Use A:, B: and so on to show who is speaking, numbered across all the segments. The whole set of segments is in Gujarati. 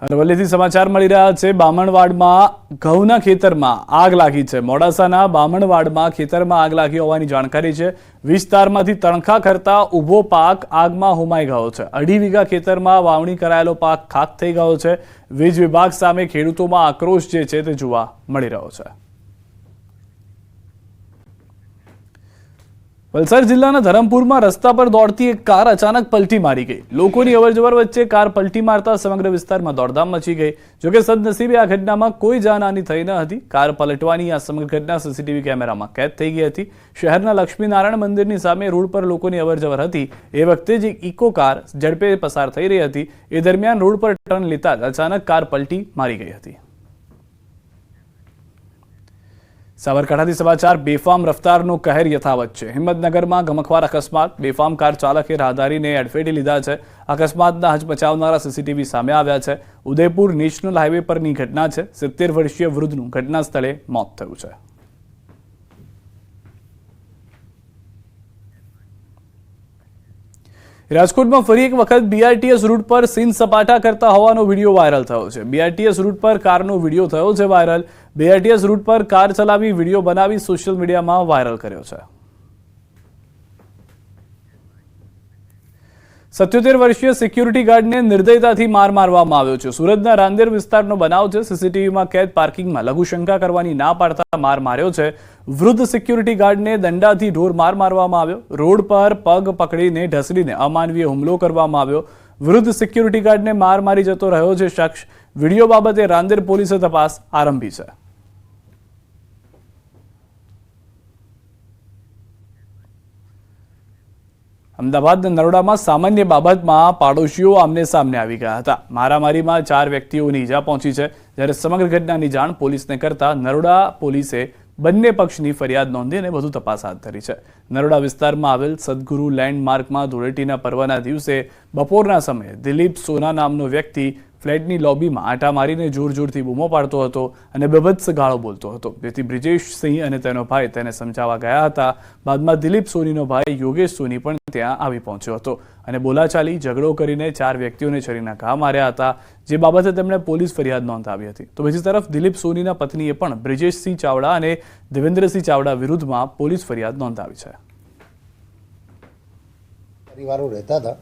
A: અરવલ્લીથી સમાચાર મળી રહ્યા છે। બામણવાડમાં ઘઉંના ખેતરમાં આગ લાગી છે। મોડાસાના બામણવાડમાં ખેતરમાં આગ લાગી હોવાની જાણકારી છે। વિસ્તારમાંથી તણખા કરતા ઊભો પાક આગમાં હોમાઈ ગયો છે। 2.5 વીઘા ખેતરમાં વાવણી કરાયેલો પાક ખાક થઈ ગયો છે। વીજ વિભાગ સામે ખેડૂતોમાં આક્રોશ જે છે તે જોવા મળી રહ્યો છે। વલસાડ જિલ્લાના ધરમપુરમાં રસ્તા પર દોડતી એક કાર અચાનક પલટી મારી ગઈ। લોકોની અવરજવર વચ્ચે કાર પલટી મારતા સમગ્ર વિસ્તારમાં દોડધામ મચી ગઈ। જોકે સદનસીબે આ ઘટનામાં કોઈ જાનહાની થઈ ન હતી। કાર પલટવાની આ સમગ્ર ઘટના સીસીટીવી કેમેરામાં કેદ થઈ ગઈ હતી। શહેરના લક્ષ્મીનારાયણ મંદિરની સામે રોડ પર લોકોની અવરજવર હતી। એ વખતે જ એક ઇકો કાર ઝડપે પસાર થઈ રહી હતી। એ દરમિયાન રોડ પર ટર્ન લેતા જ અચાનક કાર પલટી મારી ગઈ હતી। સાબરકાંઠાથી સમાચાર। બેફામ રફતારનો કહેર યથાવત છે। હિંમતનગરમાં ગમખ્વાર અકસ્માત। બેફામ કાર ચાલકે રાહદારીને અડફેટે લીધા છે। અકસ્માતના હચમચાવનારા સીસીટીવી સામે આવ્યા છે। ઉદયપુર નેશનલ હાઈવે પરની ઘટના છે। 70 વર્ષીય વૃદ્ધનું ઘટના સ્થળે મોત થયું છે। રાજકોટમાં ફરી એક વખત બીઆરટીએસ રૂટ પર સીન સપાટા કરતા હોવાનો વિડીયો વાયરલ થયો છે। બીઆરટીએસ રૂટ પર કારનો વિડીયો થયો છે વાયરલ। બીઆરટીએસ રૂટ પર કાર ચલાવી વિડીયો બનાવી સોશિયલ મીડિયામાં વાયરલ કર્યો છે। 77 વર્ષીય સિક્યુરિટી ગાર્ડને નિર્દયતાથી માર મારવામાં આવ્યો છે। સુરતના રાંદેર વિસ્તારનો બનાવ છે। સીસીટીવીમાં કેદ પાર્કિંગમાં લઘુશંકા કરવાની ના પાડતા માર માર્યો છે। વૃદ્ધ સિક્યુરિટી ગાર્ડને દંડાથી ઢોર માર મારવામાં આવ્યો। રોડ પર પગ પકડીને ઢસડીને અમાનવીય હુમલો કરવામાં આવ્યો। વૃદ્ધ સિક્યુરિટી ગાર્ડને માર મારી જતો રહ્યો છે શખ્સ। વિડીયો બાબતે રાંદેર પોલીસે તપાસ આરંભી છે। અમદાવાદના નરોડામાં સામાન્ય બાબતમાં પાડોશીઓ આમને સામને આવી ગયા હતા। મારામારીમાં 4 વ્યક્તિઓની ઈજા પહોંચી છે। જ્યારે સમગ્ર ઘટનાની જાણ પોલીસને કરતા નરોડા પોલીસે બંને પક્ષની ફરિયાદ નોંધીને વધુ તપાસ હાથ ધરી છે। નરોડા વિસ્તારમાં આવેલ સદગુરુ લેન્ડમાર્કમાં ધૂળેટીના પર્વના દિવસે બપોરના સમયે દિલીપ સોના નામનો વ્યક્તિ ફ્લેટની લોબીમાં આંટા મારીને જોરથી બૂમો પાડતો હતો અને બેભત્સ ગાળો બોલતો હતો। જેથી બ્રિજેશ સિંહ અને તેનો ભાઈ તેને સમજાવવા ગયા હતા। બાદમાં દિલીપ સોનીનો ભાઈ યોગેશ સોની પણ ત્યાં આવી પહોંચ્યો હતો અને બોલાચાલી ઝઘડો કરીને 4 વ્યક્તિઓને છરીના ઘા માર્યા હતા। જે બાબતે તેમણે પોલીસ ફરિયાદ નોંધાવી હતી। તો બીજી તરફ દિલીપ સોનીના પત્નીએ પણ બ્રિજેશસિંહ ચાવડા અને દેવેન્દ્રસિંહ ચાવડા વિરુદ્ધમાં પોલીસ ફરિયાદ નોંધાવી છે।
B: પરિવારો રહેતા હતા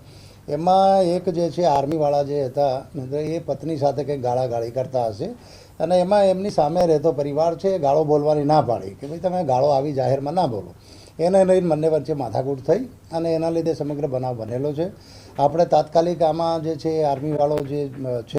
B: એમાં એક જે છે આર્મીવાળા જે હતા એ પત્ની સાથે કંઈક ગાળાગાળી કરતા હશે અને એમાં એમની સામે રહેતો પરિવાર છે એ ગાળો બોલવાની ના પાડી કે ભાઈ તમે ગાળો આવી જાહેરમાં ના બોલો। એને લઈને બંને વચ્ચે માથાકૂટ થઈ અને એના લીધે સમગ્ર બનાવ બનેલો છે। આપણે તાત્કાલિક આમાં જે છે આર્મીવાળો જે છે